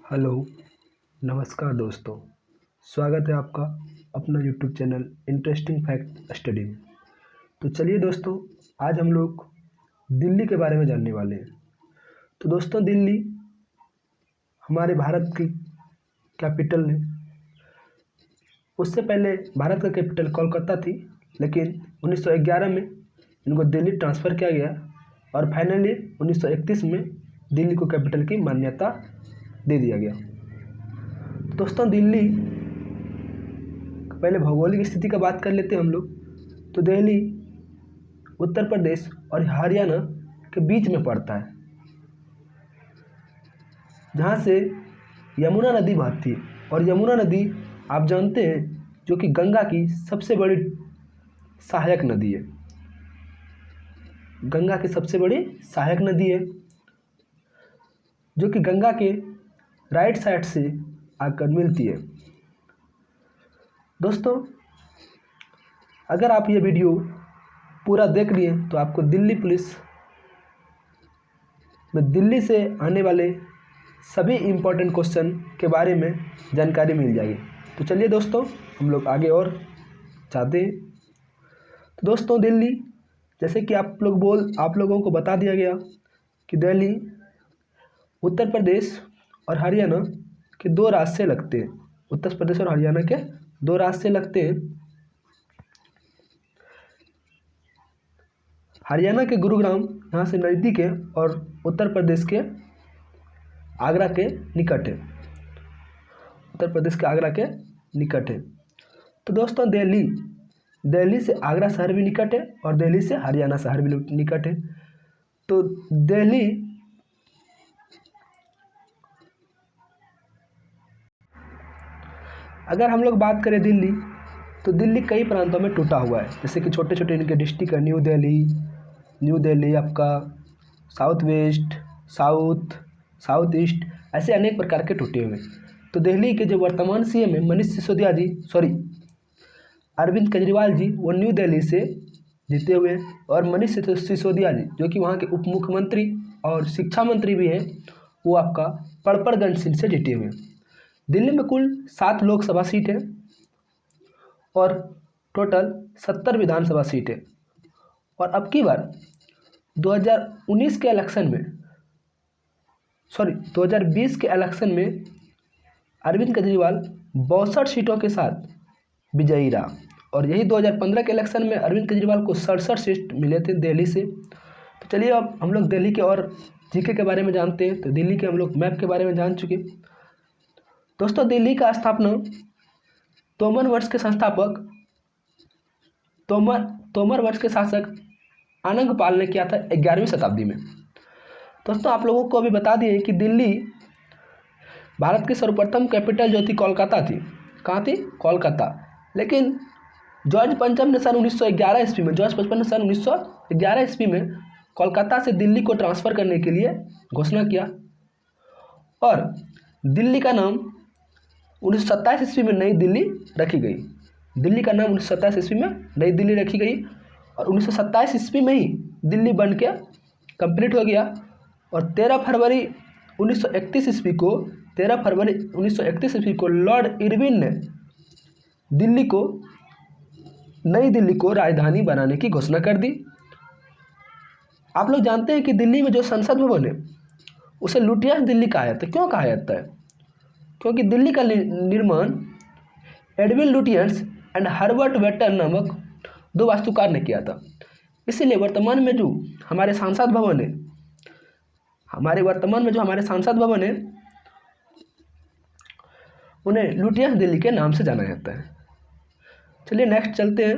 Hello, नमस्कार दोस्तों। स्वागत है आपका अपना YouTube channel interesting fact study में। तो चलिए दोस्तों, आज हम लोग दिल्ली के बारे में जानने वाले हैं। तो दोस्तों, दिल्ली हमारे भारत की कैपिटल है। उससे पहले भारत का कैपिटल कोलकाता थी, लेकिन 1911 में इनको दिल्ली ट्रांसफ़र किया गया और फाइनली 1931 में दिल्ली को कैपिटल की मान्यता दे दिया गया। दोस्तों, दिल्ली पहले भौगोलिक स्थिति का बात कर लेते हैं हम लोग। तो दिल्ली उत्तर प्रदेश और हरियाणा के बीच में पड़ता है, जहाँ से यमुना नदी बहती है। और यमुना नदी आप जानते हैं जो कि गंगा की सबसे बड़ी सहायक नदी है। गंगा की सबसे बड़ी सहायक नदी है, जो कि गंगा के राइट साइड से आकर मिलती है। दोस्तों, अगर आप ये वीडियो पूरा देख लिए तो आपको दिल्ली पुलिस में दिल्ली से आने वाले सभी इम्पोर्टेंट क्वेश्चन के बारे में जानकारी मिल जाएगी। तो चलिए दोस्तों, हम लोग आगे और चाहते हैं। तो दोस्तों, दिल्ली जैसे कि आप लोगों को बता दिया गया कि दिल्ली उत्तर प्रदेश और हरियाणा के दो रास्ते लगते हैं। उत्तर प्रदेश और हरियाणा के दो रास्ते लगते हैं। हरियाणा के गुरुग्राम यहाँ से नज़दीक है और उत्तर प्रदेश के आगरा के निकट है। उत्तर प्रदेश के आगरा के निकट है। तो दोस्तों, दिल्ली से आगरा शहर भी निकट है और दिल्ली से हरियाणा शहर भी निकट है। तो दिल्ली अगर हम लोग बात करें दिल्ली, तो दिल्ली कई प्रांतों में टूटा हुआ है। जैसे कि छोटे छोटे इनके डिस्ट्रिक्ट है। न्यू दिल्ली आपका, साउथ वेस्ट, साउथ ईस्ट, ऐसे अनेक प्रकार के टूटे हुए हैं। तो दिल्ली के जो वर्तमान सीएम है अरविंद केजरीवाल जी, वो न्यू दिल्ली से जीते हुए हैं। और मनीष सिसोदिया जी, जो कि वहाँ के उप मुख्यमंत्री और शिक्षा मंत्री भी हैं, वो आपका पड़पड़गंज सीट से जीते हुए हैं। दिल्ली में कुल 7 लोकसभा सीट है और टोटल 70 विधानसभा सीट है। और अब की बार 2020 के इलेक्शन में अरविंद केजरीवाल 62 सीटों के साथ विजयी रहा। और यही 2015 के इलेक्शन में अरविंद केजरीवाल को 67 सीट मिले थे दिल्ली से। तो चलिए अब हम लोग दिल्ली के और जीके के बारे में जानते हैं। तो दिल्ली के हम लोग मैप के बारे में जान चुके। दोस्तों, दिल्ली का स्थापना तोमर वंश के संस्थापक तोमर वंश के शासक आनंद पाल ने किया था 11वीं शताब्दी में। दोस्तों, आप लोगों को अभी बता दिए कि दिल्ली भारत की सर्वप्रथम कैपिटल जो थी कोलकाता थी। कहाँ थी? कोलकाता। लेकिन जॉर्ज पंचम ने सन 1911 ईस्वी में कोलकाता से दिल्ली को ट्रांसफ़र करने के लिए घोषणा किया और दिल्ली का नाम 1927 ईस्वी में नई दिल्ली रखी गई। दिल्ली का नाम 1927 ईस्वी में नई दिल्ली रखी गई और 1927 ईस्वी में ही दिल्ली बन के कंप्लीट हो गया। और 13 फरवरी 1931 ईस्वी को लॉर्ड इरविन ने नई दिल्ली को राजधानी बनाने की घोषणा कर दी। आप लोग जानते हैं कि दिल्ली में जो संसद भवन है उसे लुटियंस दिल्ली कहा जाता है। क्यों कहा जाता है? क्योंकि दिल्ली का निर्माण Edwin Lutyens and Herbert waiter नामक 2 वास्तुकार ने किया था। इसीलिए वर्तमान में जो हमारे सांसद भवन है उन्हें लुटियंस दिल्ली के नाम से जाना जाता है। चलिए नेक्स्ट चलते हैं।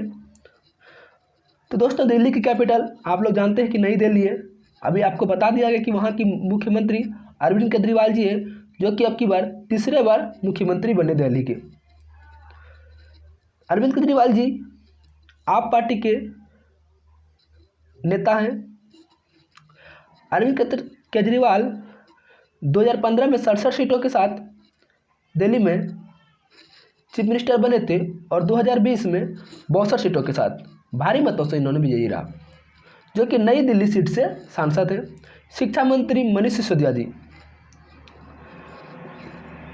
तो दोस्तों, दिल्ली की कैपिटल आप लोग जानते हैं कि नई दिल्ली है। अभी आपको बता दिया गया कि वहाँ की मुख्यमंत्री अरविंद केजरीवाल जी है, जो कि अब की बार तीसरे बार मुख्यमंत्री बने दिल्ली के। अरविंद केजरीवाल जी आप पार्टी के नेता हैं। अरविंद केजरीवाल 2015 में 67 सीटों के साथ दिल्ली में चीफ मिनिस्टर बने थे और 2020 में 62 सीटों के साथ भारी मतों से इन्होंने विजयी रहा, जो कि नई दिल्ली सीट से सांसद हैं। शिक्षा मंत्री मनीष सिसोदिया जी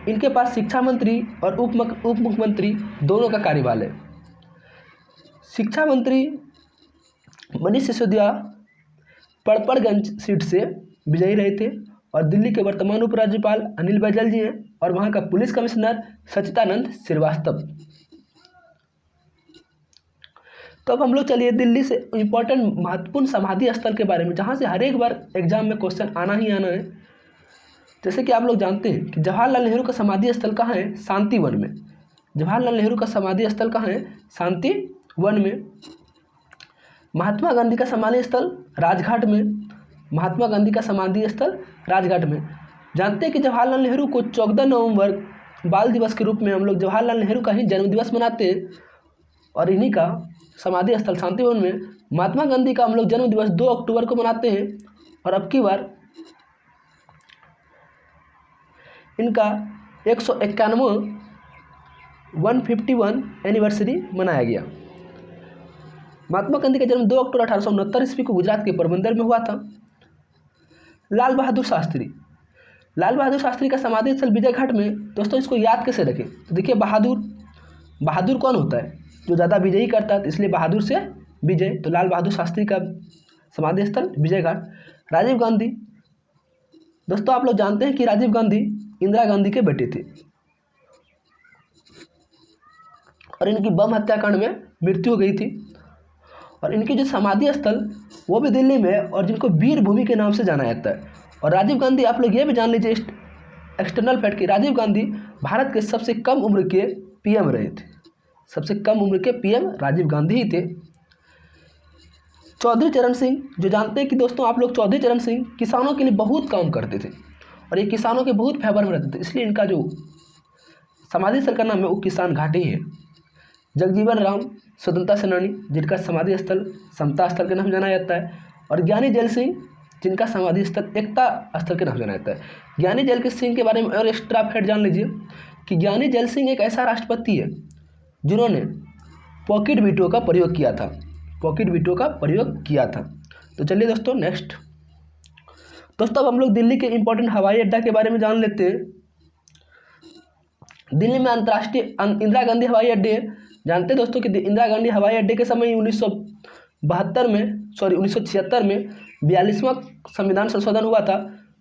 इनके पास शिक्षा मंत्री और उप मुख्यमंत्री दोनों का कार्यभार है। शिक्षा मंत्री मनीष सिसोदिया पड़पड़गंज सीट से विजयी रहे थे और दिल्ली के वर्तमान उपराज्यपाल अनिल बैजल जी हैं और वहाँ का पुलिस कमिश्नर सच्चिदानंद श्रीवास्तव। तो अब हम लोग चलिए दिल्ली से इम्पोर्टेंट महत्वपूर्ण समाधि स्थल के बारे में, जहाँ से हर एक बार एग्जाम में क्वेश्चन आना ही आना है। जैसे कि आप लोग जानते हैं कि जवाहरलाल नेहरू का समाधि स्थल कहाँ है? शांति वन में। जवाहरलाल नेहरू का समाधि स्थल कहाँ है? शांति वन में। महात्मा गांधी का समाधि स्थल राजघाट में। महात्मा गांधी का समाधि स्थल राजघाट में। जानते हैं कि जवाहरलाल नेहरू को 14 नवंबर बाल दिवस के रूप में हम लोग जवाहरलाल नेहरू का ही जन्मदिवस मनाते हैं और इन्हीं का समाधि स्थल शांतिवन में। महात्मा गांधी का हम लोग जन्म दिवस 2 अक्टूबर को मनाते हैं और अब की बार इनका 151 एनिवर्सरी मनाया गया। महात्मा गांधी का जन्म 2 अक्टूबर 1869 ईस्वी को गुजरात के पोरबंदर में हुआ था। लाल बहादुर शास्त्री का समाधि स्थल विजय घाट में। दोस्तों इसको याद कैसे रखें? तो देखिए बहादुर कौन होता है? जो ज़्यादा विजयी करता है, तो इसलिए बहादुर से विजय। तो लाल बहादुर शास्त्री का समाधि स्थल विजय घाट। राजीव गांधी, दोस्तों आप लोग जानते हैं कि राजीव गांधी इंदिरा गांधी के बेटे थे और इनकी बम हत्याकांड में मृत्यु हो गई थी और इनकी जो समाधि स्थल वो भी दिल्ली में है और जिनको वीर भूमि के नाम से जाना जाता है। और राजीव गांधी, आप लोग ये भी जान लीजिए एक्सटर्नल फैक्ट कि राजीव गांधी भारत के सबसे कम उम्र के पीएम रहे थे। सबसे कम उम्र के पीएम राजीव गांधी ही थे। चौधरी चरण सिंह, जो जानते हैं कि दोस्तों आप लोग चौधरी चरण सिंह किसानों के लिए बहुत काम करते थे और ये किसानों के बहुत फेवर में रहते थे, इसलिए इनका जो समाधि स्थल का नाम है वो किसान घाट ही है। जगजीवन राम स्वतंत्रता सेनानी, जिनका समाधि स्थल समता स्थल के नाम जाना जाता है। और ज्ञानी जैल सिंह, जिनका समाधि स्थल एकता स्थल के नाम जाना जाता है। ज्ञानी जैल सिंह के बारे में और एक्स्ट्रा फैक्ट जान लीजिए कि ज्ञानी जैल सिंह एक ऐसा राष्ट्रपति है जिन्होंने पॉकेट वीटो का प्रयोग किया था। तो चलिए दोस्तों नेक्स्ट। दोस्तों अब हम लोग दिल्ली के इंपॉर्टेंट हवाई अड्डा के बारे में जान लेते हैं। दिल्ली में अंतर्राष्ट्रीय इंदिरा गांधी हवाई अड्डे हैं। जानते हैं दोस्तों कि इंदिरा गांधी हवाई अड्डे के समय 1976 में 42वां संविधान संशोधन हुआ था,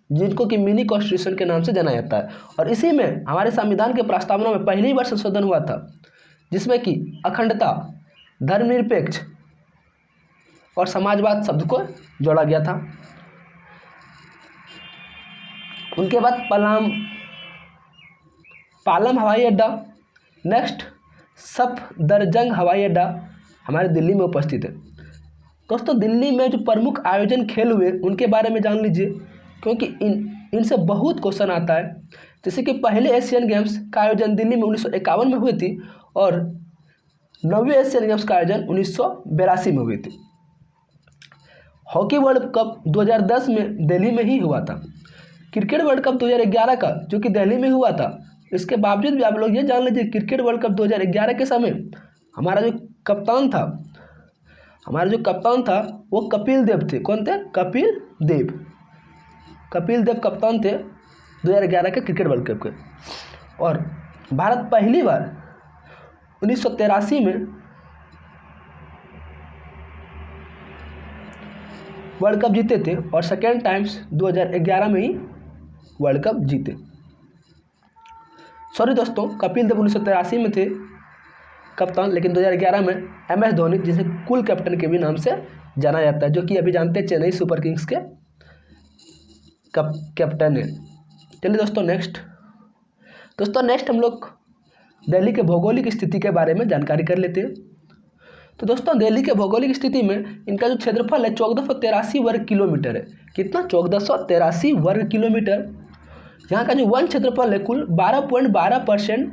जिनको कि मिनी कॉन्स्टिट्यूशन के नाम से जाना जाता है। और इसी में हमारे संविधान के प्रस्तावना में पहली बार संशोधन हुआ था, जिसमें कि अखंडता, धर्मनिरपेक्ष और समाजवाद शब्द को जोड़ा गया था। उनके बाद पालम हवाई अड्डा, नेक्स्ट सफदरजंग हवाई अड्डा हमारे दिल्ली में उपस्थित है। दोस्तों दिल्ली में जो प्रमुख आयोजन खेल हुए उनके बारे में जान लीजिए, क्योंकि इनसे बहुत क्वेश्चन आता है। जैसे कि पहले एशियन गेम्स का आयोजन दिल्ली में 1951 में हुई थी और 9वीं एशियन गेम्स का आयोजन 1982 में हुई थी। हॉकी वर्ल्ड कप 2010 में दिल्ली में ही हुआ था। क्रिकेट वर्ल्ड कप 2011 का जो कि दिल्ली में हुआ था, इसके बावजूद भी आप लोग ये जान लीजिए क्रिकेट वर्ल्ड कप 2011 के समय हमारा जो कप्तान था वो कपिल देव थे। कौन थे? कपिल देव कप्तान थे 2011 के क्रिकेट वर्ल्ड कप के। और भारत पहली बार 1983 में वर्ल्ड कप जीते थे और सेकेंड टाइम्स 2011 में ही वर्ल्ड कप जीते। सॉरी दोस्तों, कपिल देव 1983 में थे कप्तान, लेकिन 2011 में MS धोनी, जिसे कूल कैप्टन के भी नाम से जाना जाता है, जो कि अभी जानते हैं चेन्नई सुपर किंग्स के कैप्टन है। चलिए दोस्तों नेक्स्ट हम लोग दिल्ली के भौगोलिक स्थिति के बारे में जानकारी कर लेते हैं। तो दोस्तों दिल्ली के भौगोलिक स्थिति में इनका जो क्षेत्रफल है 1483 वर्ग किलोमीटर है। कितना? 1483 वर्ग किलोमीटर। यहाँ का जो वन क्षेत्रफल है कुल 12.12%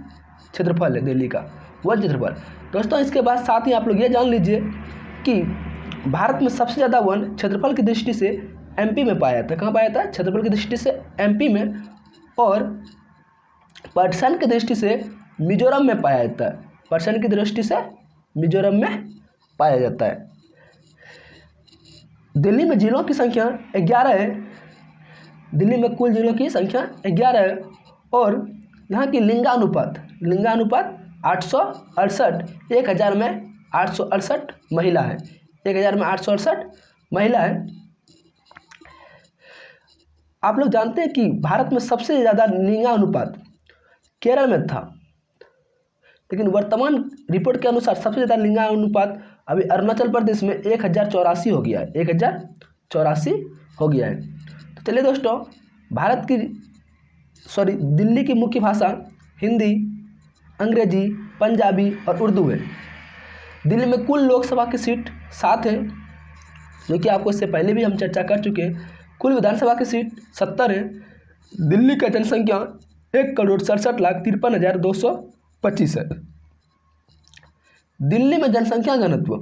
क्षेत्रफल है दिल्ली का वन क्षेत्रफल। दोस्तों इसके बाद साथ ही आप लोग ये जान लीजिए कि भारत में सबसे ज़्यादा वन क्षेत्रफल की दृष्टि से MP में पाया जाता है। कहाँ पाया जाता है? क्षेत्रफल की दृष्टि से MP में, और पर्सन की दृष्टि से मिजोरम में पाया जाता है। पर्सन की दृष्टि से मिजोरम में पाया जाता है। दिल्ली में जिलों की संख्या 11 है। दिल्ली में कुल जिलों की संख्या 11 है और यहाँ की लिंगानुपात 868, 1000 में 868 महिला है, 1000 में 868 महिला है। आप लोग जानते हैं कि भारत में सबसे ज़्यादा लिंगानुपात केरल में था, लेकिन वर्तमान रिपोर्ट के अनुसार सबसे ज़्यादा लिंगानुपात अभी अरुणाचल प्रदेश में 1084 हो गया है, 1084 हो गया है। तो चलिए दोस्तों, दिल्ली की मुख्य भाषा हिंदी, अंग्रेजी, पंजाबी और उर्दू है। दिल्ली में कुल लोकसभा की सीट 7 है, जो कि आपको इससे पहले भी हम चर्चा कर चुके हैं। कुल विधानसभा की सीट 70 है। दिल्ली का जनसंख्या 1,67,53,225 है। दिल्ली में जनसंख्या घनत्व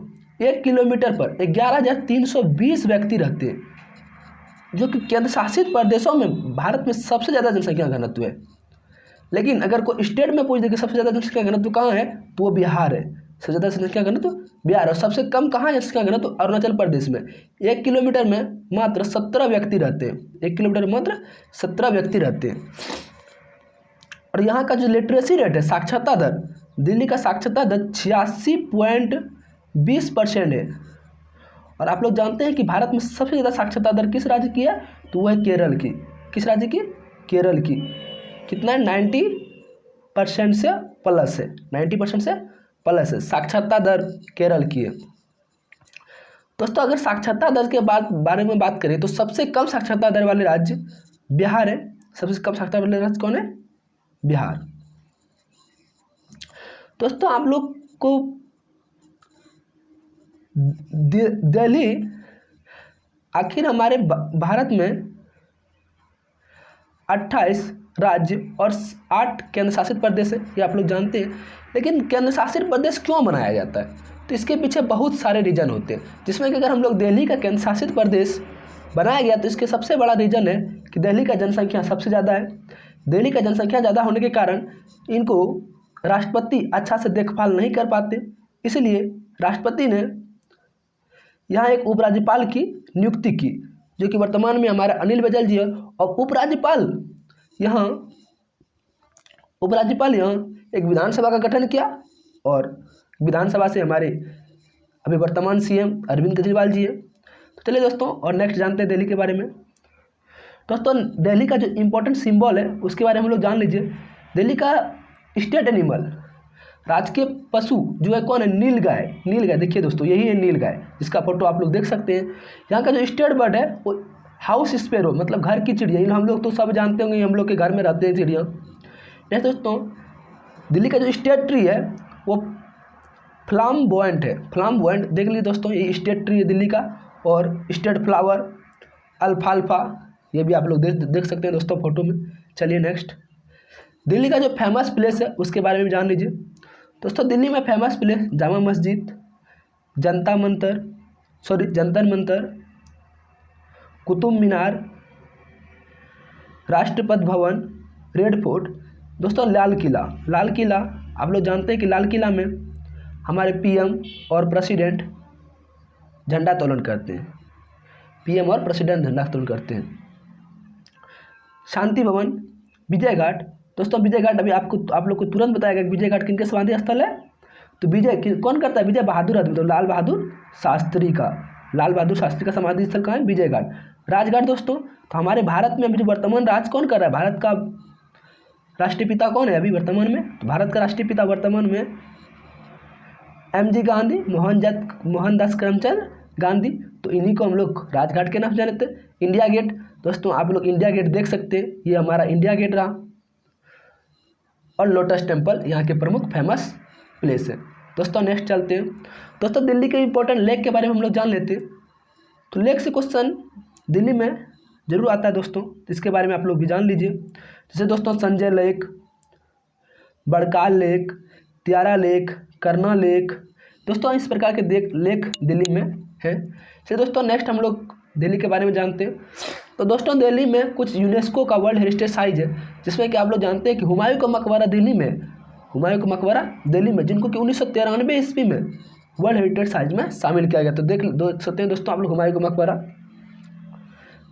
1 किलोमीटर पर 11,320 व्यक्ति रहते हैं, जो कि केंद्र शासित प्रदेशों में भारत में सबसे ज़्यादा जनसंख्या घनत्व है। लेकिन अगर कोई स्टेट में पूछ दे कि सबसे ज़्यादा जनसंख्या घनत्व कहाँ है, तो वो बिहार है। सबसे ज़्यादा जनसंख्या घनत्व बिहार, और सबसे कम कहाँ है जनसंख्या घनत्व? अरुणाचल प्रदेश में। 1 किलोमीटर में मात्र 17 व्यक्ति रहते हैं, 1 किलोमीटर में मात्र 17 व्यक्ति रहते हैं। और यहाँ का जो लिटरेसी रेट है, साक्षरता दर, दिल्ली का साक्षरता दर 86.20% है। और आप लोग जानते हैं कि भारत में सबसे ज़्यादा साक्षरता दर किस राज्य की है? तो वह है केरल की। किस राज्य की? केरल की। कितना है? 90% से प्लस है, 90% से प्लस है साक्षरता दर केरल की है। दोस्तों, अगर साक्षरता दर के बारे में बात करें तो सबसे कम साक्षरता दर वाले राज्य बिहार है। सबसे कम साक्षरता वाले राज्य कौन है? बिहार। दोस्तों, आप लोग को दिल्ली आखिर हमारे भारत में 28 राज्य और 8 केंद्र शासित प्रदेश है, ये आप लोग जानते हैं। लेकिन केंद्र शासित प्रदेश क्यों बनाया जाता है? तो इसके पीछे बहुत सारे रीजन होते हैं, जिसमें कि अगर हम लोग दिल्ली का केंद्र शासित प्रदेश बनाया गया तो इसके सबसे बड़ा रीजन है कि दिल्ली का जनसंख्या सबसे ज़्यादा है। दिल्ली का जनसंख्या ज़्यादा होने के कारण इनको राष्ट्रपति अच्छा से देखभाल नहीं कर पाते, इसलिए राष्ट्रपति ने यहाँ एक उपराज्यपाल की नियुक्ति की, जो कि वर्तमान में हमारे अनिल बैजल जी है। और उपराज्यपाल यहाँ एक विधानसभा का गठन किया, और विधानसभा से हमारे अभी वर्तमान सीएम अरविंद केजरीवाल जी है। तो चलिए दोस्तों, और नेक्स्ट जानते हैं दिल्ली के बारे में। दोस्तों, दिल्ली का जो इम्पोर्टेंट सिंबल है उसके बारे में हम लोग जान लीजिए। दिल्ली का स्टेट एनिमल, राजकीय पशु जो है कौन है? नीलगाय। नीलगाय, देखिए दोस्तों, यही है नीलगाय, जिसका फोटो आप लोग देख सकते हैं। यहाँ का जो स्टेट बर्ड है वो हाउस स्पैरो, मतलब घर की चिड़िया। हम लोग तो सब जानते होंगे, हम लोग के घर में रहते हैं चिड़िया। नेक्स्ट दोस्तों, दिल्ली का जो स्टेट ट्री है वो फ्लाम्बोयंट है। फ्लाम्बोयंट देख लीजिए दोस्तों, ये स्टेट ट्री है दिल्ली का। और स्टेट फ्लावर अल्फाल्फा, ये भी आप लोग देख सकते हैं दोस्तों फोटो में। चलिए नेक्स्ट, दिल्ली का जो फेमस प्लेस है उसके बारे में जान लीजिए। दोस्तों, दिल्ली में famous place Jama Masjid, Jantar Mantar, Qutub Minar, Rashtrapati Bhavan, red fort. दोस्तों, लाल किला आप लोग जानते हैं कि लाल किला में हमारे पीएम और प्रेसिडेंट झंडा तोलन करते हैं। शांति भवन, विजय घाट। दोस्तों, विजय घाट अभी आप लोग को तुरंत बताएगा कि विजय घाट किनके समाधि स्थल है? तो कौन करता है? विजय बहादुर आदमी, तो लाल बहादुर शास्त्री का समाधि स्थल कहाँ है? विजय घाट। राजघाट दोस्तों, तो हमारे भारत में अभी वर्तमान राज कौन कर रहा है? भारत का राष्ट्रीय पिता कौन है अभी वर्तमान में? तो भारत का राष्ट्रीय पिता वर्तमान में MG गांधी, मोहनदास करमचंद गांधी। तो इन्हीं को हम लोग राजघाट के नाम से जानते हैं। इंडिया गेट, दोस्तों आप लोग इंडिया गेट देख सकते हैं, ये हमारा इंडिया गेट रहा। और लोटस टेम्पल यहाँ के प्रमुख फेमस प्लेस है। दोस्तों नेक्स्ट चलते हैं। दोस्तों, दिल्ली के इंपॉर्टेंट लेक के बारे में हम लोग जान लेते हैं। तो लेक से क्वेश्चन दिल्ली में जरूर आता है दोस्तों, इसके बारे में आप लोग भी जान लीजिए। जैसे दोस्तों, संजय लेक, बड़काल लेक, त्यारा लेक, करना लेक। दोस्तों, इस प्रकार के लेक दिल्ली में है। चलिए दोस्तों, नेक्स्ट हम लोग दिल्ली के बारे में जानते हैं। तो दोस्तों, दिल्ली में कुछ यूनेस्को का वर्ल्ड हेरिटेज साइट है, जिसमें कि आप लोग जानते हैं कि हुमायूं का मकबरा दिल्ली में, जिनको कि 1993 ईस्वी में वर्ल्ड हेरिटेज साइट में शामिल किया गया। तो देख सकते हैं दोस्तों आप लोग हुमायूं का मकबरा।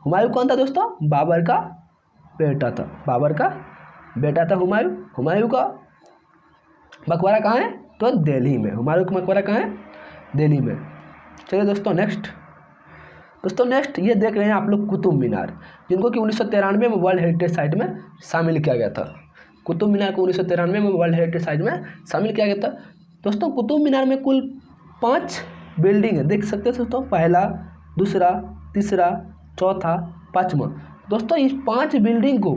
हुमायूं कौन था दोस्तों? बाबर का बेटा था, बाबर का बेटा था हुमायूं। हुमायूं का मकबरा कहाँ है? तो दिल्ली में। हुमायूं का मकबरा कहाँ है? दिल्ली में। चलिए दोस्तों नेक्स्ट ये देख रहे हैं आप लोग कुतुब मीनार, जिनको कि 1993 में वर्ल्ड हेरिटेज साइट में शामिल किया गया था। कुतुब मीनार को 1993 में वर्ल्ड हेरिटेज साइट में शामिल किया गया था। दोस्तों कुतुब मीनार में कुल 5 बिल्डिंग है, देख सकते हैं दोस्तों, पहला, दूसरा, तीसरा, चौथा, पाँचवा। दोस्तों इस 5 बिल्डिंग को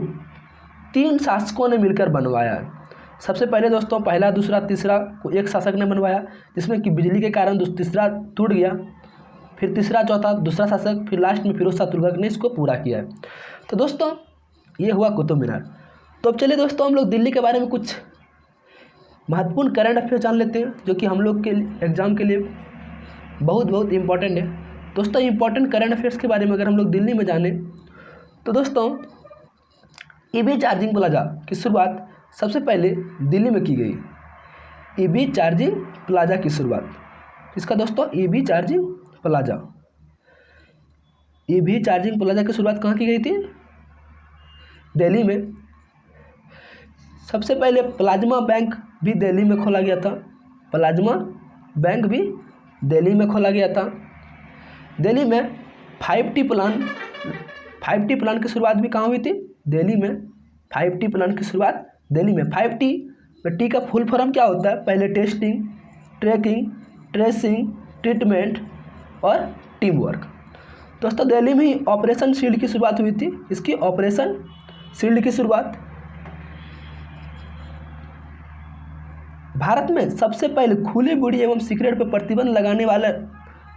3 शासकों ने मिलकर बनवाया है। सबसे पहले दोस्तों पहला, दूसरा, तीसरा को एक शासक ने बनवाया, जिसमें कि बिजली के कारण तीसरा टूट गया। फिर तीसरा, चौथा दूसरा शासक, फिर लास्ट में फिरोज शाह तुगलक ने इसको पूरा किया है। तो दोस्तों ये हुआ कुतुब मीनार। तो अब चलिए दोस्तों हम लोग दिल्ली के बारे में कुछ महत्वपूर्ण करंट अफेयर जान लेते हैं, जो कि हम लोग के एग्जाम के लिए बहुत इंपॉर्टेंट है। दोस्तों इंपॉर्टेंट करंट अफेयर्स के बारे में अगर हम लोग दिल्ली में जाने तो दोस्तों ईवी चार्जिंग प्लाजा की शुरुआत सबसे पहले दिल्ली में की गई। ईवी चार्जिंग प्लाजा की शुरुआत, इसका दोस्तों ईवी चार्जिंग प्लाजा की शुरुआत कहाँ की गई थी? दिल्ली में। सबसे पहले प्लाज्मा बैंक भी दिल्ली में खोला गया था। प्लाज्मा बैंक भी दिल्ली में खोला गया था। दिल्ली में 5T प्लान की शुरुआत भी कहाँ हुई थी? दिल्ली में। 5T प्लान की शुरुआत दिल्ली में। 5T में टी का फुल फॉर्म क्या होता है? पहले टेस्टिंग, ट्रैकिंग, ट्रेसिंग, ट्रीटमेंट और टीम वर्क। दोस्तों दिल्ली में ही ऑपरेशन शील्ड की शुरुआत हुई थी। इसकी ऑपरेशन शील्ड की शुरुआत। भारत में सबसे पहले खुली बीड़ी एवं सिगरेट पर प्रतिबंध लगाने वाला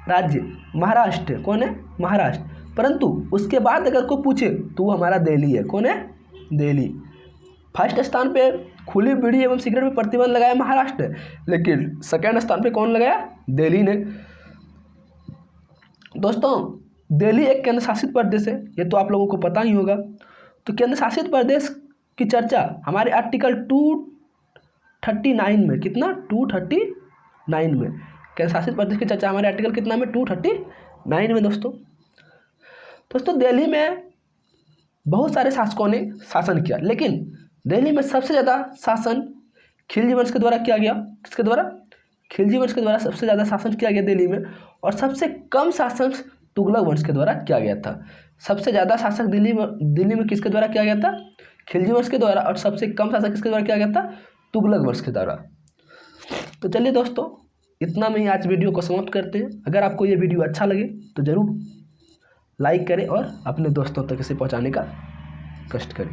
राज्य महाराष्ट्र। कौन है? महाराष्ट्र। परंतु उसके बाद अगर को पूछे तो हमारा दिल्ली है। कौन है? दिल्ली। फर्स्ट स्थान पे खुली बीड़ी एवं सिगरेट पर प्रतिबंध लगाया महाराष्ट्र, लेकिन सेकेंड स्थान पे कौन लगाया? दिल्ली ने। दोस्तों दिल्ली एक केंद्र शासित प्रदेश है, ये तो आप लोगों को पता ही होगा। तो केंद्र शासित प्रदेश की चर्चा हमारे आर्टिकल 239 में, कितना? 239 में केंद्र शासित प्रदेश की चर्चा हमारे आर्टिकल कितना में? 239 में। दोस्तों दिल्ली में बहुत सारे शासकों ने शासन किया, लेकिन दिल्ली में सबसे ज़्यादा शासन खिलजी वंश के द्वारा किया गया। किसके द्वारा? खिलजी वंश के द्वारा सबसे ज़्यादा शासन किया गया दिल्ली में। और सबसे कम शासन तुगलक वंश के द्वारा किया गया था। सबसे ज़्यादा शासक दिल्ली में किसके द्वारा किया गया था? खिलजी वंश के द्वारा। और सबसे कम शासक किसके द्वारा किया गया था? तुगलक वंश के द्वारा। तो चलिए दोस्तों इतना में ही आज वीडियो को समाप्त करते हैं। अगर आपको ये वीडियो अच्छा लगे तो ज़रूर लाइक करें और अपने दोस्तों तक इसे पहुंचाने का कष्ट करें।